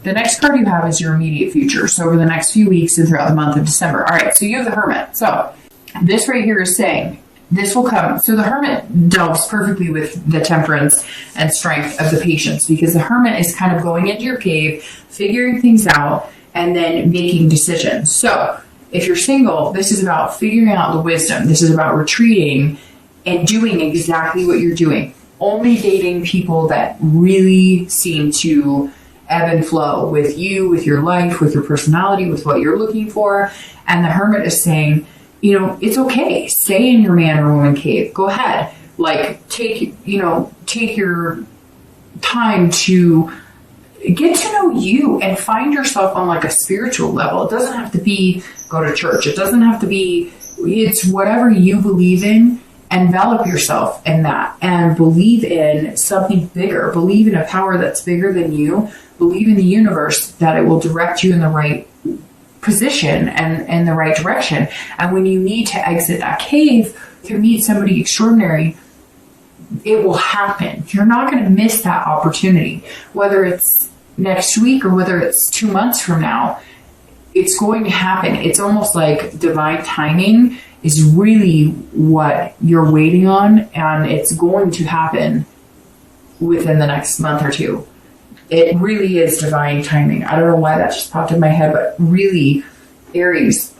the next card you have is your immediate future. So over the next few weeks and throughout the month of December. All right, so you have the Hermit. So this right here is saying this will come. So the Hermit delves perfectly with the temperance and strength of the patience, because the Hermit is kind of going into your cave, figuring things out, and then making decisions. So if you're single, this is about figuring out the wisdom. This is about retreating and doing exactly what you're doing. Only dating people that really seem to ebb and flow with you, with your life, with your personality, with what you're looking for. And the Hermit is saying, you know, it's okay. Stay in your man or woman cave. Go ahead. Like, take your time to get to know you and find yourself on like a spiritual level. It doesn't have to be go to church. It doesn't have to be, it's whatever you believe in. Envelop yourself in that and believe in something bigger. Believe in a power that's bigger than you. Believe in the universe that it will direct you in the right position and in the right direction. And when you need to exit that cave to meet somebody extraordinary, it will happen. You're not going to miss that opportunity. Whether it's next week or whether it's 2 months from now, it's going to happen. It's almost like divine timing is really what you're waiting on, and it's going to happen within the next month or two. It really is divine timing. I don't know why that just popped in my head, but really, Aries,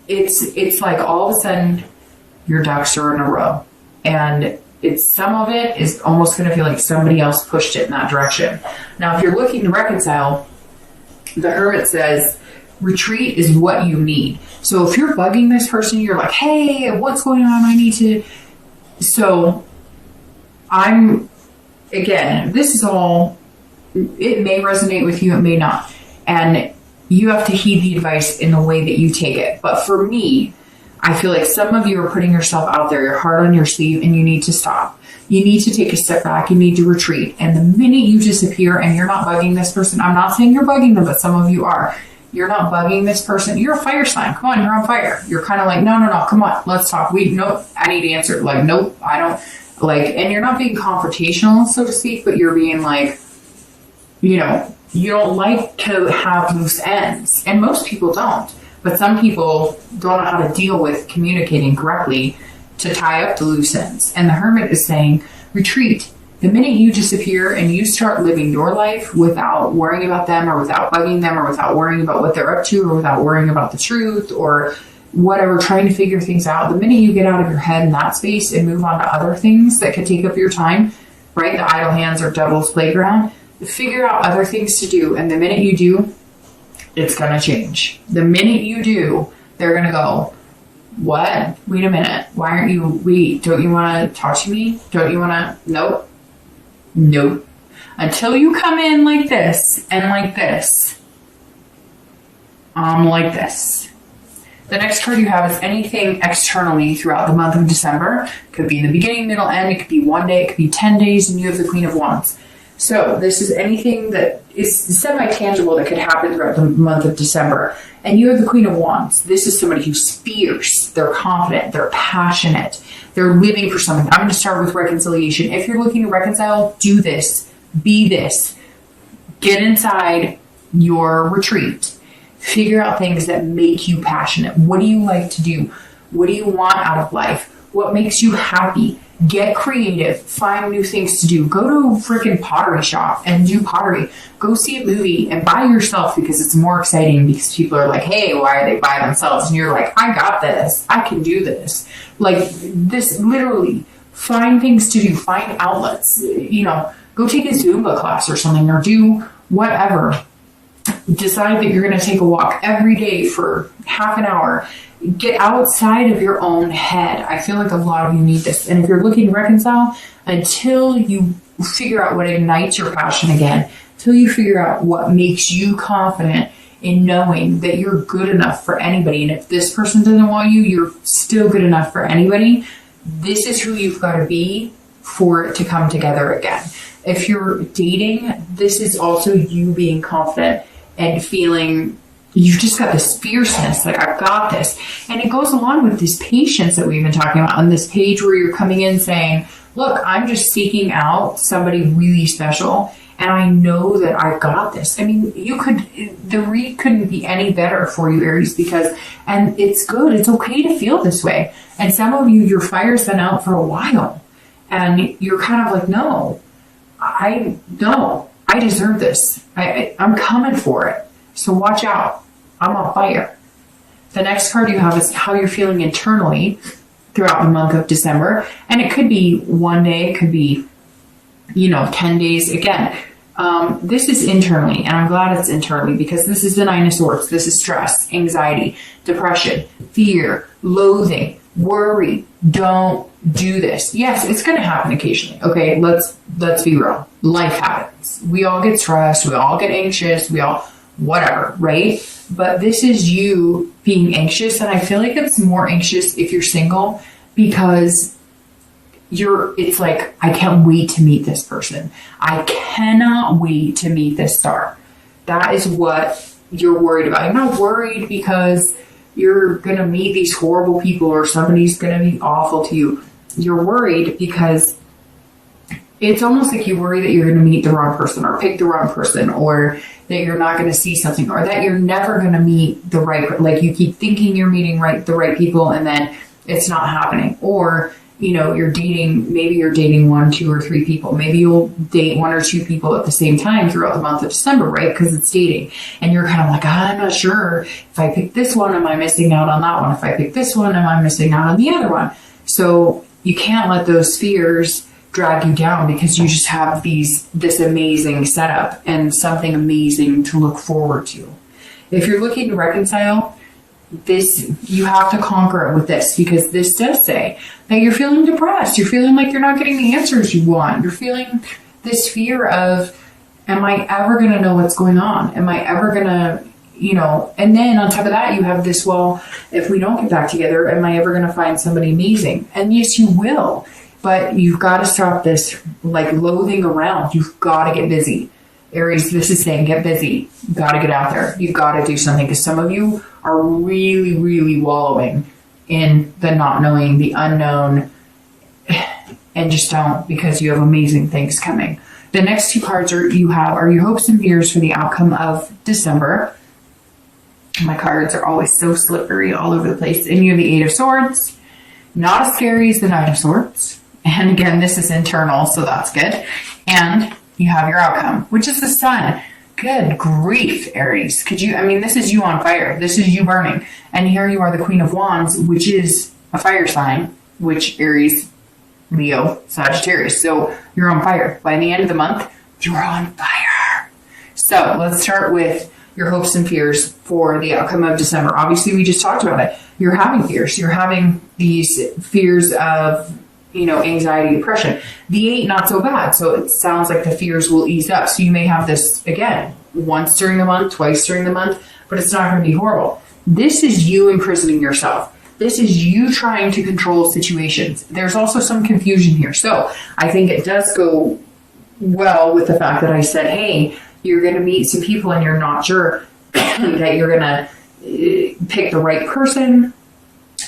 it's like all of a sudden your ducks are in a row, and it's some of it is almost going to feel like somebody else pushed it in that direction. Now, if you're looking to reconcile, the Hermit says, retreat is what you need. So if you're bugging this person, you're like, hey, what's going on? I need to. So again, this is all, it may resonate with you, it may not. And you have to heed the advice in the way that you take it. But for me, I feel like some of you are putting yourself out there, your heart on your sleeve, and you need to stop. You need to take a step back. You need to retreat. And the minute you disappear and you're not bugging this person, I'm not saying you're bugging them, but some of you are. You're not bugging this person. You're a fire sign. Come on, you're on fire. You're kind of like, no, come on, let's talk. Nope, I need to answer. Like, nope, I don't. Like, and you're not being confrontational, so to speak, but you're being like, you know, you don't like to have loose ends. And most people don't. But some people don't know how to deal with communicating correctly to tie up the loose ends. And the Hermit is saying, retreat. The minute you disappear and you start living your life without worrying about them or without bugging them or without worrying about what they're up to or without worrying about the truth or whatever, trying to figure things out, the minute you get out of your head in that space and move on to other things that could take up your time, right? The idle hands are devil's playground. Figure out other things to do. And the minute you do, it's going to change. The minute you do, they're going to go, what? Wait a minute. Why aren't you, don't you want to talk to me? Don't you want to, nope. Until you come in like this and like this, like this. The next card you have is anything externally throughout the month of December. It could be in the beginning, middle, end. It could be 1 day. It could be 10 days. And you have the Queen of Wands. So this is anything that is semi-tangible that could happen throughout the month of December. And you have the Queen of Wands. This is somebody who's fierce. They're confident. They're passionate. They're living for something. I'm going to start with reconciliation. If you're looking to reconcile, do this. Be this. Get inside your retreat. Figure out things that make you passionate. What do you like to do? What do you want out of life? What makes you happy? Get creative. Find new things to do. Go to a freaking pottery shop and do pottery. Go see a movie and buy yourself because it's more exciting because people are like, hey, why are they by themselves? And you're like, I got this. I can do this. Like this, literally find things to do. Find outlets. You know, go take a Zumba class or something or do whatever. Decide that you're going to take a walk every day for half an hour. Get outside of your own head. I feel like a lot of you need this. And if you're looking to reconcile, until you figure out what ignites your passion again, until you figure out what makes you confident in knowing that you're good enough for anybody. And if this person doesn't want you, you're still good enough for anybody. This is who you've got to be for it to come together again. If you're dating, this is also you being confident and feeling you've just got this fierceness, like I've got this. And it goes along with this patience that we've been talking about on this page where you're coming in saying, look, I'm just seeking out somebody really special And I know that I've got this. I mean, the read couldn't be any better for you, Aries, and it's good. It's okay to feel this way. And some of you, your fire's been out for a while and you're kind of like, no, I deserve this. I'm coming for it. So watch out. I'm on fire. The next card you have is how you're feeling internally throughout the month of December. And it could be one day, it could be, 10 days. Again, this is internally, and I'm glad it's internally because this is the Nine of Swords. This is stress, anxiety, depression, fear, loathing, worry. Don't do this. Yes, it's going to happen occasionally. Okay, let's be real. Life happens. We all get stressed. We all get anxious. Whatever, right? But this is you being anxious, and I feel like it's more anxious if you're single because it's like, I can't wait to meet this person. I cannot wait to meet this star. That is what you're worried about. You're not worried because you're going to meet these horrible people or somebody's going to be awful to you. You're worried because it's almost like you worry that you're going to meet the wrong person or pick the wrong person, or that you're not going to see something, or that you're never going to meet the right, like you keep thinking you're meeting the right people and then it's not happening. Or maybe you're dating 1, 2, or 3 people. Maybe you'll date 1 or 2 people at the same time throughout the month of December, right? Because it's dating. And you're kind of like, I'm not sure. If I pick this one, am I missing out on that one? If I pick this one, am I missing out on the other one? So you can't let those fears drag you down because you just have this amazing setup and something amazing to look forward to. If you're looking to reconcile, you have to conquer it with this, because this does say that you're feeling depressed. You're feeling like you're not getting the answers you want. You're feeling this fear of, am I ever going to know what's going on? Am I ever going to, and then on top of that, you have this, well, if we don't get back together, am I ever going to find somebody amazing? And yes, you will, but you've got to stop this like loathing around. You've got to get busy. Aries, this is saying get busy. You've got to get out there. You've got to do something, because some of you are really, really wallowing in the not knowing, the unknown, and just don't, because you have amazing things coming. The next 2 cards are your hopes and fears for the outcome of December. My cards are always so slippery all over the place. And you have the 8 of Swords. Not as scary as the 9 of Swords. And again, this is internal, so that's good. And you have your outcome, which is the Sun. Good grief, Aries. This is you on fire. This is you burning. And here you are, the Queen of Wands, which is a fire sign, which Aries, Leo, Sagittarius. So you're on fire. By the end of the month, you're on fire. So let's start with your hopes and fears for the outcome of December. Obviously, we just talked about it. You're having fears. You're having these fears of anxiety, depression. The 8, not so bad. So it sounds like the fears will ease up. So you may have this again, once during the month, twice during the month, but it's not going to be horrible. This is you imprisoning yourself. This is you trying to control situations. There's also some confusion here. So I think it does go well with the fact that I said, hey, you're going to meet some people and you're not sure that you're going to pick the right person.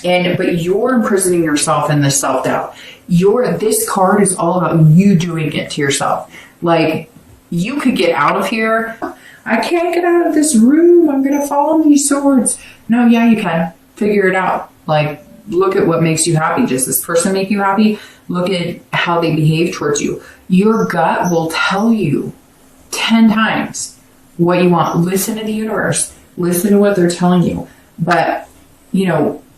But you're imprisoning yourself in this self-doubt. This card is all about you doing it to yourself. Like, you could get out of here. I can't get out of this room. I'm going to fall on these swords. No, yeah, you can. Figure it out. Like, look at what makes you happy. Does this person make you happy? Look at how they behave towards you. Your gut will tell you 10 times what you want. Listen to the universe. Listen to what they're telling you. But,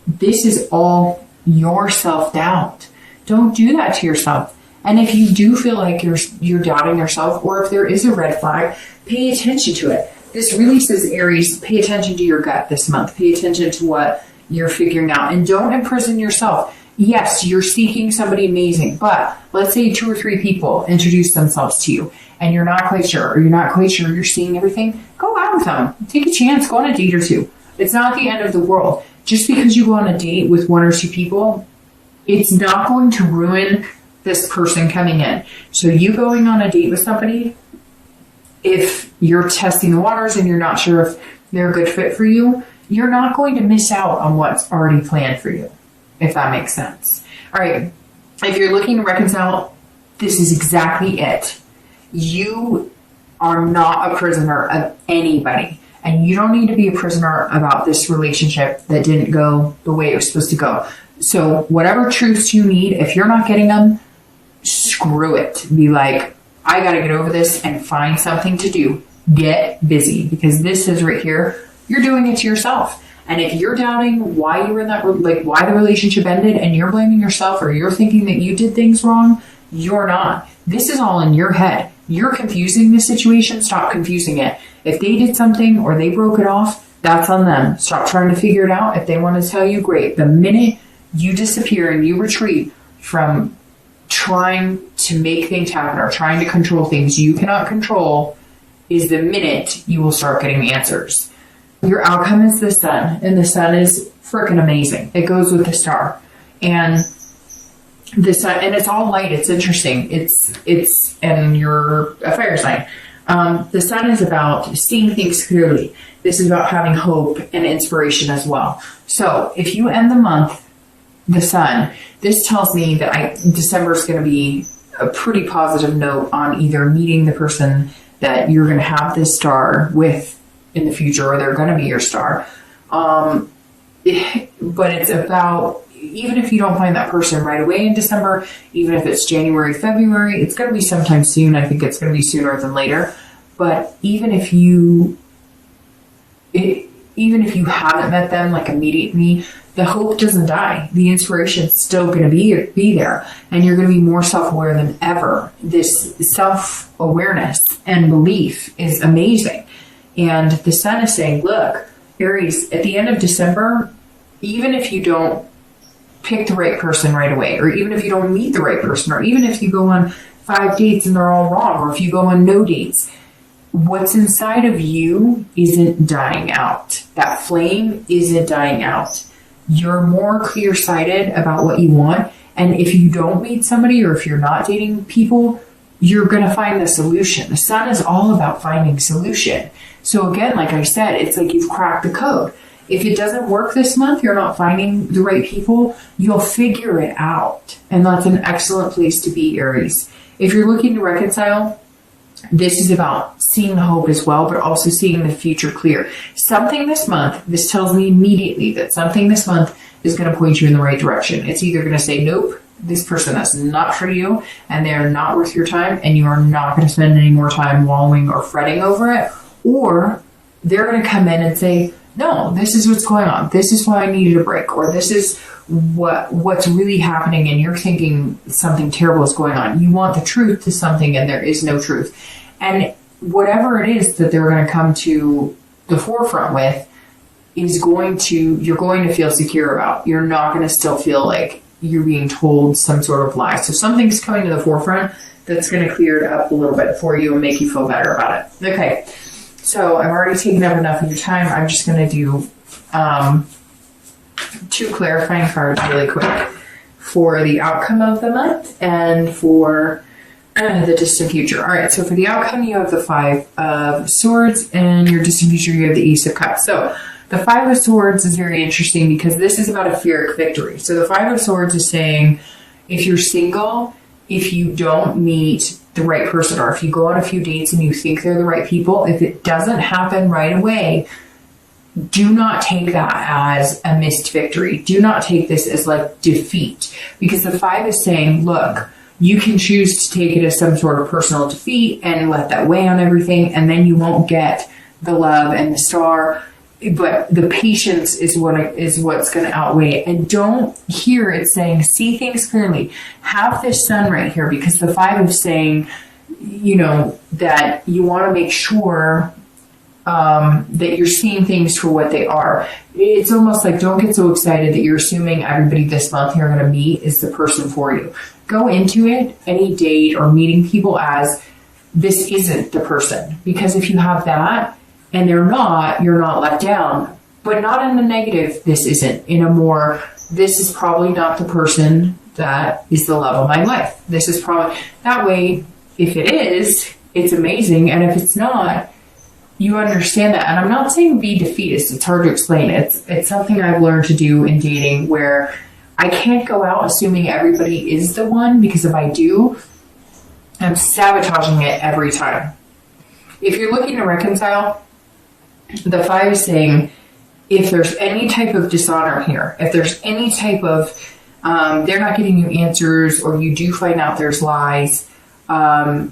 this is all your self-doubt. Don't do that to yourself. And if you do feel like you're doubting yourself, or if there is a red flag, pay attention to it. This really says, Aries, pay attention to your gut this month. Pay attention to what you're figuring out. And don't imprison yourself. Yes, you're seeking somebody amazing, but let's say 2 or 3 people introduce themselves to you and you're not quite sure, or you're not quite sure you're seeing everything. Go out with them. Take a chance. Go on a date or 2. It's not the end of the world. Just because you go on a date with 1 or 2 people, it's not going to ruin this person coming in. So you going on a date with somebody, if you're testing the waters and you're not sure if they're a good fit for you, you're not going to miss out on what's already planned for you, if that makes sense. All right. If you're looking to reconcile, this is exactly it. You are not a prisoner of anybody. And you don't need to be a prisoner about this relationship that didn't go the way it was supposed to go. So whatever truths you need, if you're not getting them, screw it. Be like, I got to get over this and find something to do. Get busy, because this is right here. You're doing it to yourself. And if you're doubting why you were in that, like why the relationship ended, and you're blaming yourself, or you're thinking that you did things wrong, you're not. This is all in your head. You're confusing the situation. Stop confusing it. If they did something or they broke it off, that's on them. Stop trying to figure it out. If they want to tell you, great. The minute you disappear and you retreat from trying to make things happen or trying to control things you cannot control, is the minute you will start getting answers. Your outcome is the sun, and the sun is freaking amazing. It goes with the star, and the sun, and it's all light. It's interesting. It's and you're a fire sign. The sun is about seeing things clearly. This is about having hope and inspiration as well. So if you end the month, the sun, this tells me that December is going to be a pretty positive note on either meeting the person that you're going to have this star with in the future, or they're going to be your star. But it's about, even if you don't find that person right away in December, even if it's January, February, it's going to be sometime soon. I think it's going to be sooner than later. But even if you haven't met them like immediately, the hope doesn't die. The inspiration's still going to be there, and you're going to be more self-aware than ever. This self-awareness and belief is amazing. And the sun is saying, look, Aries, at the end of December, even if you don't pick the right person right away, or even if you don't meet the right person, or even if you go on 5 dates and they're all wrong, or if you go on no dates, what's inside of you isn't dying out. That flame isn't dying out. You're more clear-sighted about what you want. And if you don't meet somebody, or if you're not dating people, you're going to find the solution. The sun is all about finding solution. So again, like I said, it's like you've cracked the code. If it doesn't work this month, you're not finding the right people, you'll figure it out. And that's an excellent place to be, Aries. If you're looking to reconcile, this is about seeing hope as well, but also seeing the future clear. Something this month, this tells me immediately that something this month is going to point you in the right direction. It's either going to say, nope, this person is not for you, and they're not worth your time, and you are not going to spend any more time wallowing or fretting over it. Or they're going to come in and say, no, this is what's going on. This is why I needed a break, or this is what's really happening, and you're thinking something terrible is going on. You want the truth to something, and there is no truth. And whatever it is that they're going to come to the forefront with is you're going to feel secure about. You're not going to still feel like you're being told some sort of lie. So something's coming to the forefront that's going to clear it up a little bit for you and make you feel better about it. Okay. So I've already taken up enough of your time. I'm just going to do 2 clarifying cards really quick for the outcome of the month and for the distant future. All right, so for the outcome, you have the 5 of Swords, and your distant future, you have the Ace of Cups. So the 5 of Swords is very interesting because this is about a Pyrrhic victory. So the 5 of Swords is saying, if you're single, if you don't meet the right person, or if you go on a few dates and you think they're the right people, if it doesn't happen right away, do not take that as a missed victory. Do not take this as like defeat, because the 5 is saying, look, you can choose to take it as some sort of personal defeat and let that weigh on everything, and then you won't get the love and the star. But the patience is what's going to outweigh it. And don't hear it saying, see things clearly. Have this sun right here, because the 5 is saying, that you want to make sure that you're seeing things for what they are. It's almost like, don't get so excited that you're assuming everybody this month you're going to meet is the person for you. Go into it, any date or meeting people, as this isn't the person. Because if you have that, and they're not, you're not let down. But not in a negative, this isn't. In a more, this is probably not the person that is the love of my life. This is probably, that way, if it is, it's amazing. And if it's not, you understand that. And I'm not saying be defeatist. It's hard to explain. It's something I've learned to do in dating, where I can't go out assuming everybody is the one, because if I do, I'm sabotaging it every time. if you're looking to reconcile, the 5 is saying if there's any type of dishonor here, if there's any type of they're not getting you answers, or you do find out there's lies, then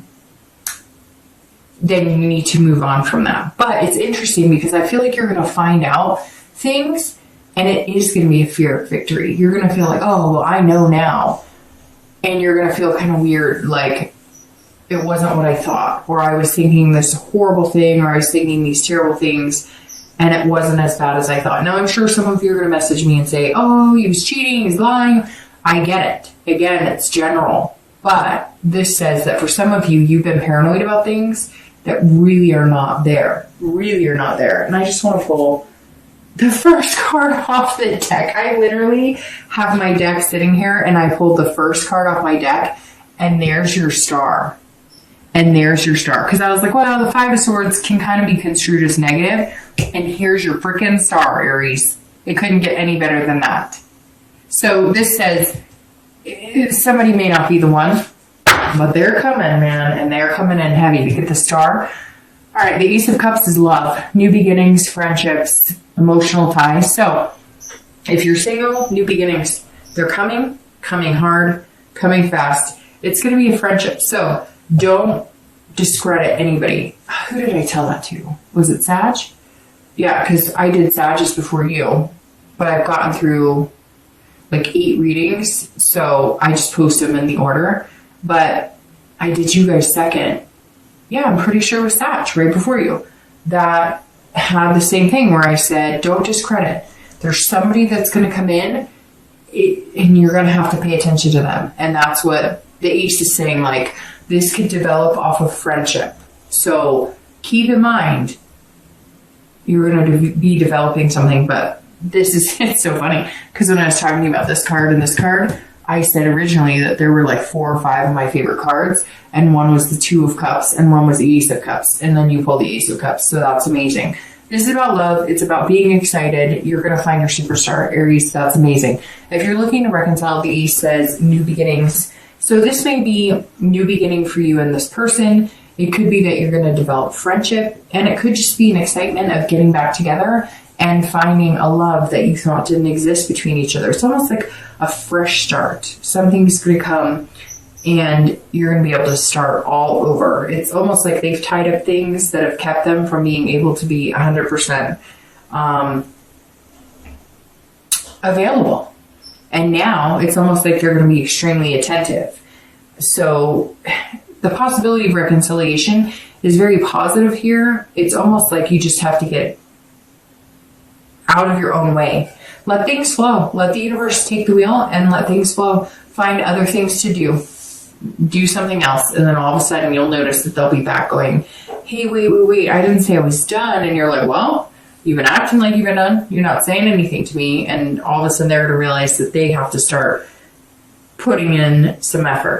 you need to move on from that. But it's interesting because I feel like you're going to find out things, and it is going to be a fear of victory. You're going to feel like, oh, well, I know now. And you're going to feel kind of weird, like it wasn't what I thought, or I was thinking this horrible thing, or I was thinking these terrible things, and it wasn't as bad as I thought. Now, I'm sure some of you are going to message me and say, oh, he was cheating, he's lying. I get it. Again, it's general. But this says that for some of you, you've been paranoid about things that really are not there. Really are not there. And I just want to pull the first card off the deck. I literally have my deck sitting here, and I pulled the first card off my deck, and there's your star. And there's your star. Because I was like, well, the 5 of Swords can kind of be construed as negative. And here's your freaking star, Aries. It couldn't get any better than that. So this says, somebody may not be the one, but they're coming, man. And they're coming in heavy to get the star. All right, the Ace of Cups is love. New beginnings, friendships, emotional ties. So if you're single, new beginnings. They're coming hard, coming fast. It's going to be a friendship. So don't discredit anybody. Who did I tell that to? Was it Sag? Yeah, because I did Sag's before you, but I've gotten through like 8 readings, so I just post them in the order. But I did you guys second. Yeah, I'm pretty sure it was Sag right before you that had the same thing where I said, don't discredit. There's somebody that's going to come in, and you're going to have to pay attention to them. And that's what the Ace is saying, like, this could develop off of friendship. So keep in mind, you're going to be developing something. But this is, it's so funny, because when I was talking about this card and this card, I said originally that there were like 4 or 5 of my favorite cards, and one was the 2 of Cups, and one was the Ace of Cups, and then you pull the Ace of Cups. So that's amazing. This is about love. It's about being excited. You're going to find your superstar, Aries. That's amazing. If you're looking to reconcile, the Ace says new beginnings. So this may be new beginning for you and this person. It could be that you're going to develop friendship, and it could just be an excitement of getting back together and finding a love that you thought didn't exist between each other. It's almost like a fresh start. Something's going to come, and you're going to be able to start all over. It's almost like they've tied up things that have kept them from being able to be 100% available. And now it's almost like they're going to be extremely attentive. So the possibility of reconciliation is very positive here. It's almost like you just have to get out of your own way. Let things flow. Let the universe take the wheel and let things flow. Find other things to do. Do something else. And then all of a sudden you'll notice that they'll be back going, hey, wait. I didn't say I was done. And you're like, well, you've been acting like you've been done. You're not saying anything to me. And all of a sudden they're going to realize that they have to start putting in some effort.